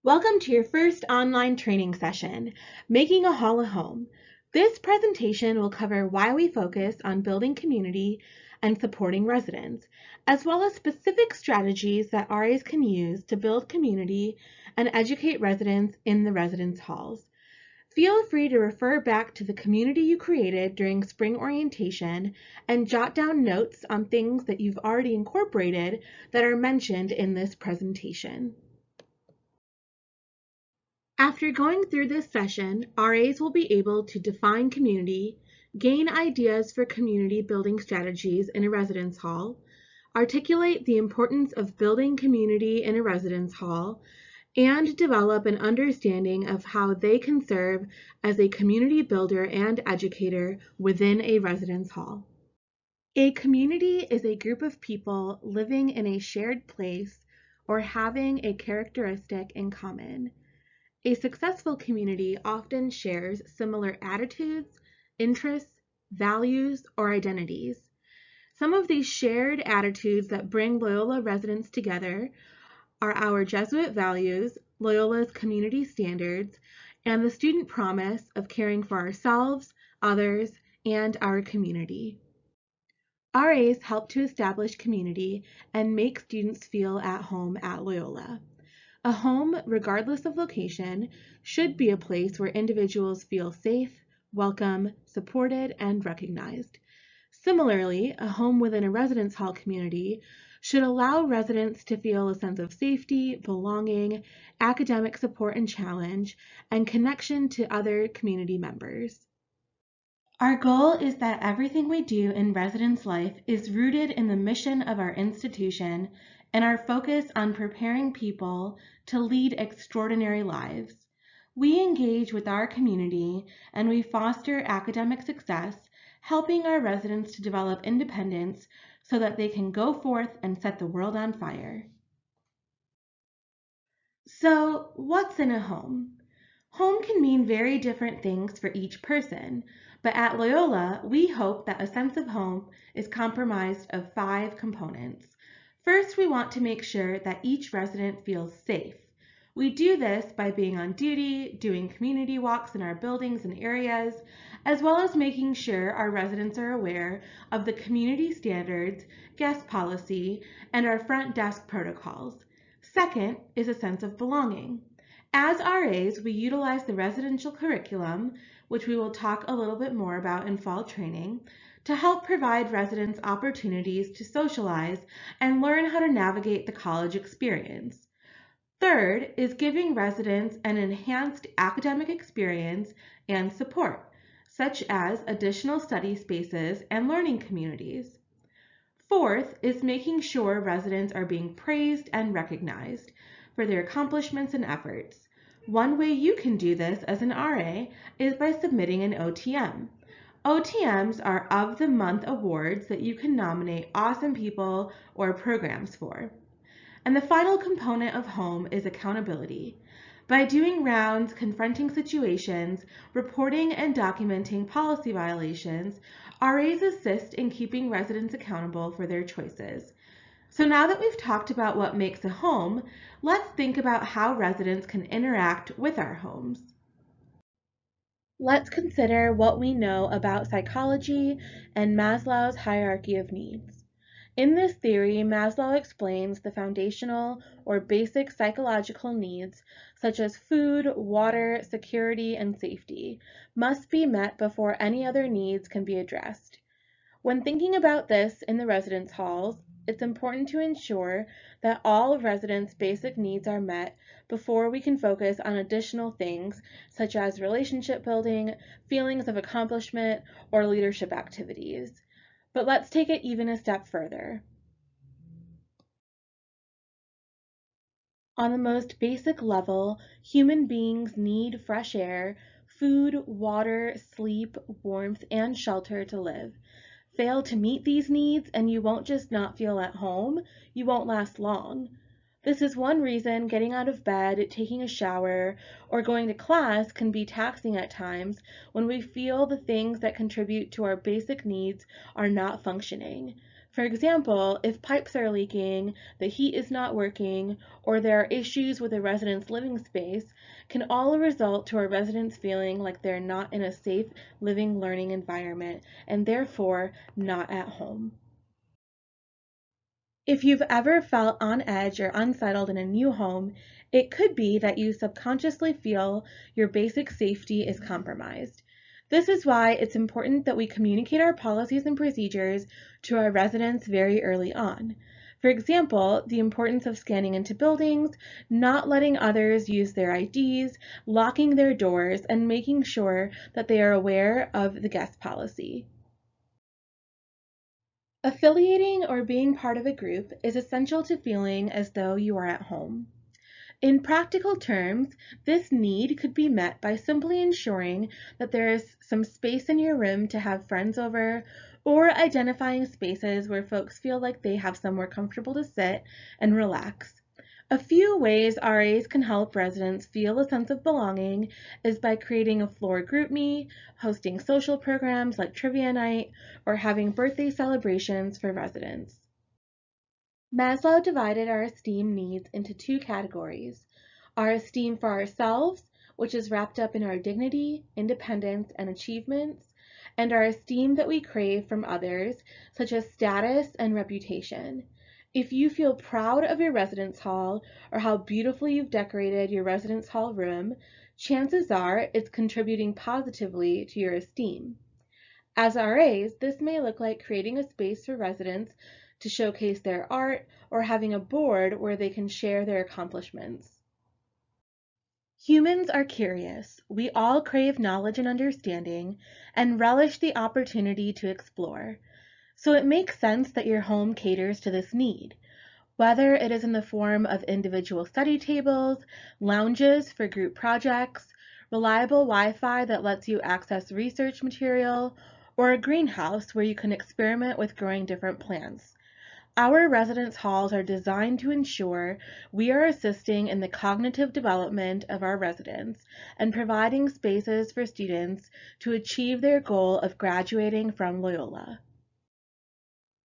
Welcome to your first online training session, Making a Hall a Home. This presentation will cover why we focus on building community and supporting residents, as well as specific strategies that RAs can use to build community and educate residents in the residence halls. Feel free to refer back to the community you created during spring orientation and jot down notes on things that you've already incorporated that are mentioned in this presentation. After going through this session, RAs will be able to define community, gain ideas for community building strategies in a residence hall, articulate the importance of building community in a residence hall, and develop an understanding of how they can serve as a community builder and educator within a residence hall. A community is a group of people living in a shared place or having a characteristic in common. A successful community often shares similar attitudes, interests, values, or identities. Some of these shared attitudes that bring Loyola residents together are our Jesuit values, Loyola's community standards, and the student promise of caring for ourselves, others, and our community. RAs help to establish community and make students feel at home at Loyola. A home, regardless of location, should be a place where individuals feel safe, welcome, supported, and recognized. Similarly, a home within a residence hall community should allow residents to feel a sense of safety, belonging, academic support and challenge, and connection to other community members. Our goal is that everything we do in residence life is rooted in the mission of our institution and our focus on preparing people to lead extraordinary lives. We engage with our community and we foster academic success, helping our residents to develop independence so that they can go forth and set the world on fire. So, what's in a home? Home can mean very different things for each person, but at Loyola, we hope that a sense of home is comprised of 5 components. First, we want to make sure that each resident feels safe. We do this by being on duty, doing community walks in our buildings and areas, as well as making sure our residents are aware of the community standards, guest policy, and our front desk protocols. Second is a sense of belonging. As RAs, we utilize the residential curriculum, which we will talk a little bit more about in fall training, to help provide residents opportunities to socialize and learn how to navigate the college experience. Third is giving residents an enhanced academic experience and support, such as additional study spaces and learning communities. Fourth is making sure residents are being praised and recognized for their accomplishments and efforts. One way you can do this as an RA is by submitting an OTM. OTMs are of the month awards that you can nominate awesome people or programs for. And the final component of home is accountability. By doing rounds, confronting situations, reporting and documenting policy violations, RAs assist in keeping residents accountable for their choices. So now that we've talked about what makes a home, let's think about how residents can interact with our homes. Let's consider what we know about psychology and Maslow's hierarchy of needs. In this theory, Maslow explains the foundational or basic psychological needs, such as food, water, security, and safety, must be met before any other needs can be addressed. When thinking about this in the residence halls, it's important to ensure that all residents' basic needs are met before we can focus on additional things such as relationship building, feelings of accomplishment, or leadership activities. But let's take it even a step further. On the most basic level, human beings need fresh air, food, water, sleep, warmth, and shelter to live. Fail to meet these needs and you won't just not feel at home, you won't last long. This is one reason getting out of bed, taking a shower, or going to class can be taxing at times when we feel the things that contribute to our basic needs are not functioning. For example, if pipes are leaking, the heat is not working, or there are issues with a resident's living space, can all result to our residents feeling like they're not in a safe living learning environment and therefore not at home. If you've ever felt on edge or unsettled in a new home, it could be that you subconsciously feel your basic safety is compromised. This is why it's important that we communicate our policies and procedures to our residents very early on. For example, the importance of scanning into buildings, not letting others use their IDs, locking their doors, and making sure that they are aware of the guest policy. Affiliating or being part of a group is essential to feeling as though you are at home. In practical terms, this need could be met by simply ensuring that there is some space in your room to have friends over, or identifying spaces where folks feel like they have somewhere comfortable to sit and relax. A few ways RAs can help residents feel a sense of belonging is by creating a floor group me, hosting social programs like trivia night, or having birthday celebrations for residents. Maslow divided our esteem needs into two categories: our esteem for ourselves, which is wrapped up in our dignity, independence, and achievements, and our esteem that we crave from others, such as status and reputation. If you feel proud of your residence hall or how beautifully you've decorated your residence hall room, chances are it's contributing positively to your esteem. As RAs, this may look like creating a space for residents to showcase their art or having a board where they can share their accomplishments. Humans are curious. We all crave knowledge and understanding and relish the opportunity to explore. So it makes sense that your home caters to this need, whether it is in the form of individual study tables, lounges for group projects, reliable Wi-Fi that lets you access research material, or a greenhouse where you can experiment with growing different plants. Our residence halls are designed to ensure we are assisting in the cognitive development of our residents and providing spaces for students to achieve their goal of graduating from Loyola.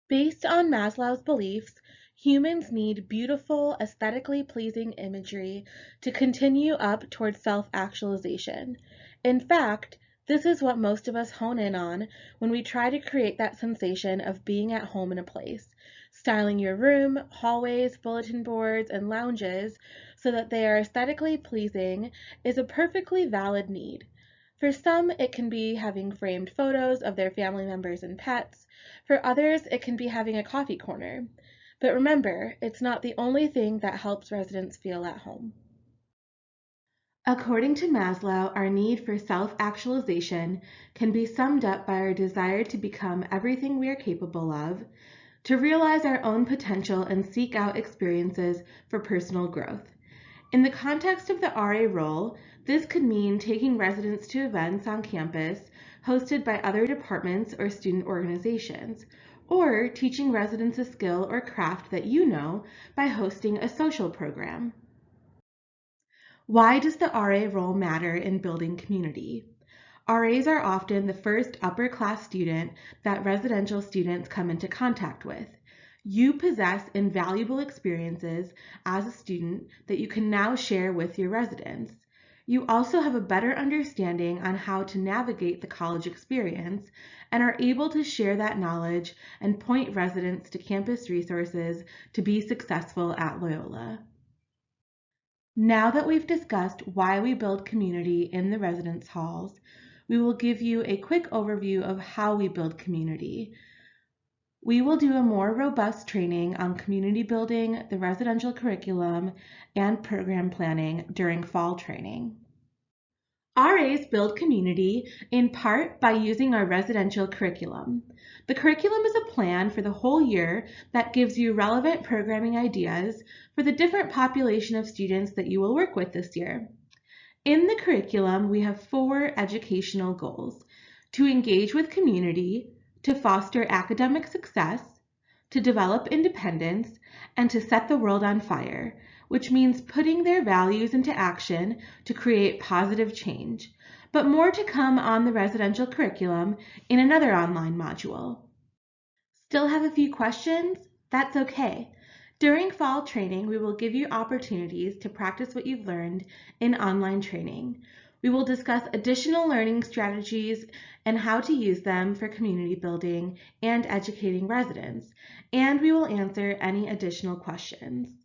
Based on Maslow's beliefs, humans need beautiful, aesthetically pleasing imagery to continue up towards self-actualization. In fact, this is what most of us hone in on when we try to create that sensation of being at home in a place. Styling your room, hallways, bulletin boards, and lounges so that they are aesthetically pleasing is a perfectly valid need. For some, it can be having framed photos of their family members and pets. For others, it can be having a coffee corner. But remember, it's not the only thing that helps residents feel at home. According to Maslow, our need for self-actualization can be summed up by our desire to become everything we are capable of, to realize our own potential and seek out experiences for personal growth. In the context of the RA role, this could mean taking residents to events on campus hosted by other departments or student organizations, or teaching residents a skill or craft that you know by hosting a social program. Why does the RA role matter in building community? RAs are often the first upper-class student that residential students come into contact with. You possess invaluable experiences as a student that you can now share with your residents. You also have a better understanding on how to navigate the college experience and are able to share that knowledge and point residents to campus resources to be successful at Loyola. Now that we've discussed why we build community in the residence halls, we will give you a quick overview of how we build community. We will do a more robust training on community building, the residential curriculum, and program planning during fall training. RAs build community in part by using our residential curriculum. The curriculum is a plan for the whole year that gives you relevant programming ideas for the different population of students that you will work with this year. In the curriculum, we have 4 educational goals: to engage with community, to foster academic success, to develop independence, and to set the world on fire, which means putting their values into action to create positive change. But more to come on the residential curriculum in another online module. Still have a few questions? That's okay. During fall training, we will give you opportunities to practice what you've learned in online training. We will discuss additional learning strategies and how to use them for community building and educating residents, and we will answer any additional questions.